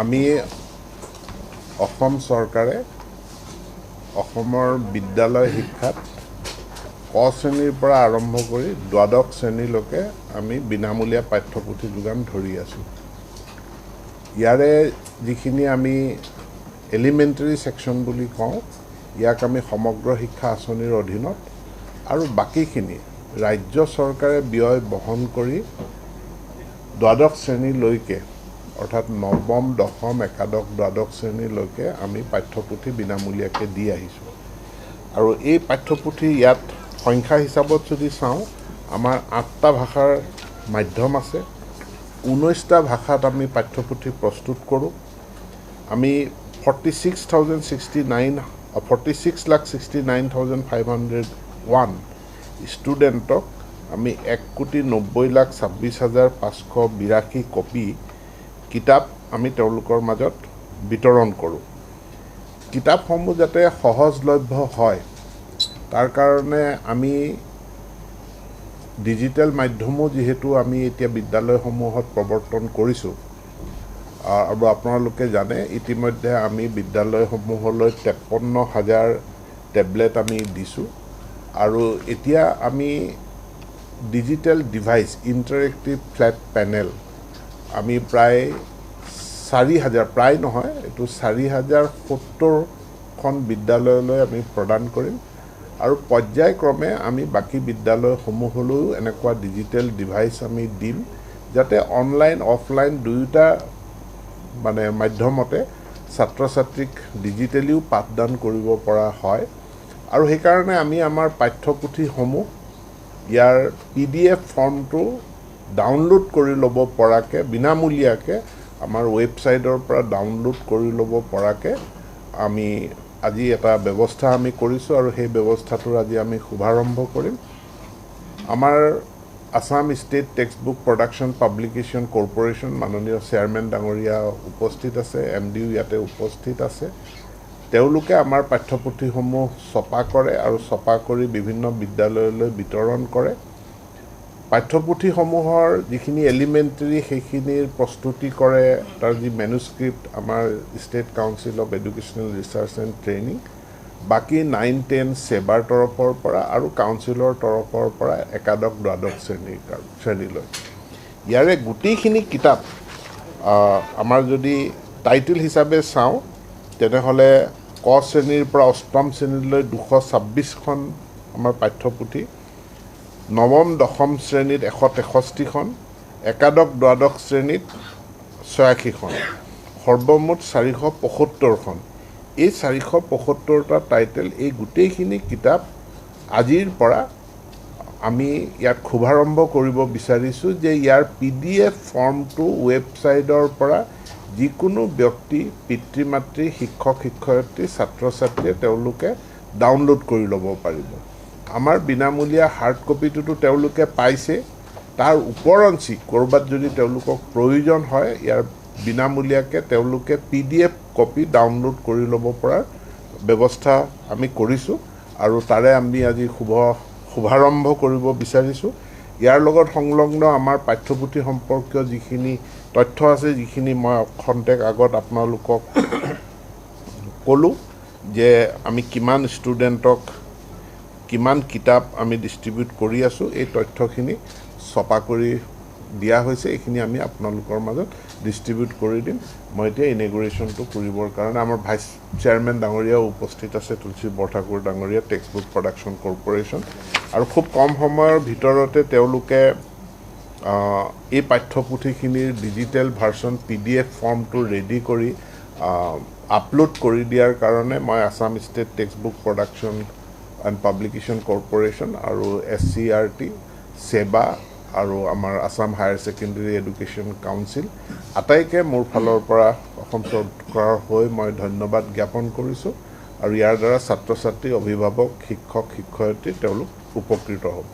আমি অসম চৰকাৰে অসমৰ বিদ্যালয় শিক্ষাত ক শ্ৰেণীৰ পৰা আৰম্ভ কৰি দ্বাদশ শ্ৰেণীলৈকে আমি বিনামূলীয়া পাঠ্যপুথি যোগান ধৰি আছোঁ। ইয়াৰে যিখিনি আমি এলিমেণ্টাৰী ছেকশ্যন বুলি কওঁ, ইয়াক আমি সমগ্ৰ শিক্ষা আঁচনিৰ অধীনত আৰু বাকীখিনি ৰাজ্য চৰকাৰে ব্যয় বহন কৰি দ্বাদশ শ্ৰেণীলৈকে অৰ্থাৎ নৱম, দশম, একাদশ, দ্বাদশ শ্ৰেণীলৈকে আমি পাঠ্যপুথি বিনামূলীয়াকৈ দি আহিছোঁ। আৰু এই পাঠ্যপুথি ইয়াত সংখ্যা হিচাপত যদি চাওঁ, আমাৰ 8টা ভাষাৰ মাধ্যম আছে, 19টা ভাষাত আমি পাঠ্যপুথি প্ৰস্তুত কৰোঁ। আমি 46,69,501 ষ্টুডেণ্টক আমি 1,90,26,582 কপি কিতাপ আমি তেওঁলোকৰ মাজত বিতৰণ কৰোঁ। কিতাপসমূহ যাতে সহজলভ্য হয়, তাৰ কাৰণে আমি ডিজিটেল মাধ্যমো যিহেতু আমি এতিয়া বিদ্যালয়সমূহত প্ৰৱৰ্তন কৰিছোঁ, আৰু আপোনালোকে জানে ইতিমধ্যে আমি বিদ্যালয়সমূহলৈ 53,000 টেবলেট আমি দিছোঁ। আৰু এতিয়া আমি digital device interactive flat panel আমি প্ৰায় 4,000, প্ৰায় নহয়, এইটো 4,070খন বিদ্যালয়লৈ আমি প্ৰদান কৰিম। আৰু পৰ্যায়ক্ৰমে আমি বাকী বিদ্যালয়সমূহলৈও এনেকুৱা ডিজিটেল ডিভাইচ আমি দিম, যাতে অনলাইন অফলাইন দুয়োটা মাধ্যমতে ছাত্ৰ ছাত্ৰীক ডিজিটেলিও পাঠদান কৰিব পৰা হয়। আৰু সেইকাৰণে আমি আমাৰ পাঠ্যপুথিসমূহ ইয়াৰ PDF ফৰ্মটো ডাউনলোড কৰি ল'ব পৰাকৈ বিনামূলীয়াকৈ আমাৰ ৱেবছাইটৰ পৰা ডাউনলোড কৰি ল'ব পৰাকৈ আমি আজি এটা ব্যৱস্থা আমি কৰিছোঁ, আৰু সেই ব্যৱস্থাটোৰ আজি আমি শুভাৰম্ভ কৰিম। আমাৰ Assam state text book production publication corporation মাননীয় চেয়াৰমেন ডাঙৰীয়া উপস্থিত আছে, MDও ইয়াতে উপস্থিত আছে। তেওঁলোকে আমাৰ পাঠ্যপুথিসমূহ ছপা কৰে আৰু ছপা কৰি বিভিন্ন বিদ্যালয়লৈ বিতৰণ কৰে। পাঠ্যপুথিসমূহৰ যিখিনি এলিমেণ্টাৰী সেইখিনিৰ প্ৰস্তুতি কৰে, তাৰ যি মেনুস্ক্ৰিপ্ট আমাৰ state council of educational research and training, বাকী 9, 10 সেবাৰ তৰফৰ পৰা আৰু কাউন্সিলৰ তৰফৰ পৰা একাদশ, দ্বাদশ শ্ৰেণীলৈ। ইয়াৰে গোটেইখিনি কিতাপ আমাৰ যদি টাইটেল হিচাপে চাওঁ, তেনেহ'লে ক শ্ৰেণীৰ পৰা অষ্টম শ্ৰেণীলৈ 226খন আমাৰ পাঠ্যপুথি, নৱম, দশম শ্ৰেণীত 163খন, একাদশ, দ্বাদশ শ্ৰেণীত 86খন, সৰ্বমুঠ 475খন। এই 475টা টাইটেল, এই গোটেইখিনি কিতাপ আজিৰ পৰা আমি ইয়াত শুভাৰম্ভ কৰিব বিচাৰিছোঁ যে ইয়াৰ PDF ফৰ্মটো ৱেবছাইটৰ পৰা যিকোনো ব্যক্তি, পিতৃ মাতৃ, শিক্ষক শিক্ষয়িত্ৰী, ছাত্ৰ ছাত্ৰীয়ে তেওঁলোকে ডাউনলোড কৰি ল'ব পাৰিব। আমাৰ বিনামূলীয়া হাৰ্ড কপিটোতো তেওঁলোকে পাইছে, তাৰ ওপৰঞ্চি ক'ৰবাত যদি তেওঁলোকক প্ৰয়োজন হয়, ইয়াৰ বিনামূলীয়াকৈ তেওঁলোকে PDF কপি ডাউনলোড কৰি ল'ব পৰাৰ ব্যৱস্থা আমি কৰিছোঁ, আৰু তাৰে আমি আজি শুভাৰম্ভ কৰিব বিচাৰিছোঁ। ইয়াৰ লগত সংলগ্ন আমাৰ পাঠ্যপুথি সম্পৰ্কীয় যিখিনি তথ্য আছে, যিখিনি মই খন্তেক আগত আপোনালোকক ক'লোঁ, যে আমি কিমান ষ্টুডেণ্টক কিমান কিতাপ আমি ডিষ্ট্ৰিবিউট কৰি আছোঁ, এই তথ্যখিনি ছপা কৰি দিয়া হৈছে। এইখিনি আমি আপোনালোকৰ মাজত ডিষ্ট্ৰিবিউট কৰি দিম। মই এতিয়া ইনেগুৰেশ্যনটো কৰিবৰ কাৰণে আমাৰ ভাইচ চেয়াৰমেন ডাঙৰীয়াও উপস্থিত আছে, তুলসী বৰঠাকুৰ ডাঙৰীয়া, টেক্সট বুক প্ৰডাকশ্যন কৰ্প'ৰেশ্যন। আৰু খুব কম সময়ৰ ভিতৰতে তেওঁলোকে এই পাঠ্যপুথিখিনিৰ ডিজিটেল ভাৰ্চন PDF ফৰ্মটো ৰেডি কৰি আপলোড কৰি দিয়াৰ কাৰণে মই Assam state text book production and publication corporation আৰু SCRT, সেবা আৰু আমাৰ Assam higher secondary education council আটাইকে মোৰ ফালৰ পৰা অসম চৰকাৰৰ হৈ মই ধন্যবাদ জ্ঞাপন কৰিছোঁ। আৰু ইয়াৰ দ্বাৰা ছাত্ৰ ছাত্ৰী, অভিভাৱক, শিক্ষক শিক্ষয়িত্ৰী তেওঁলোক উপকৃত হ'ব।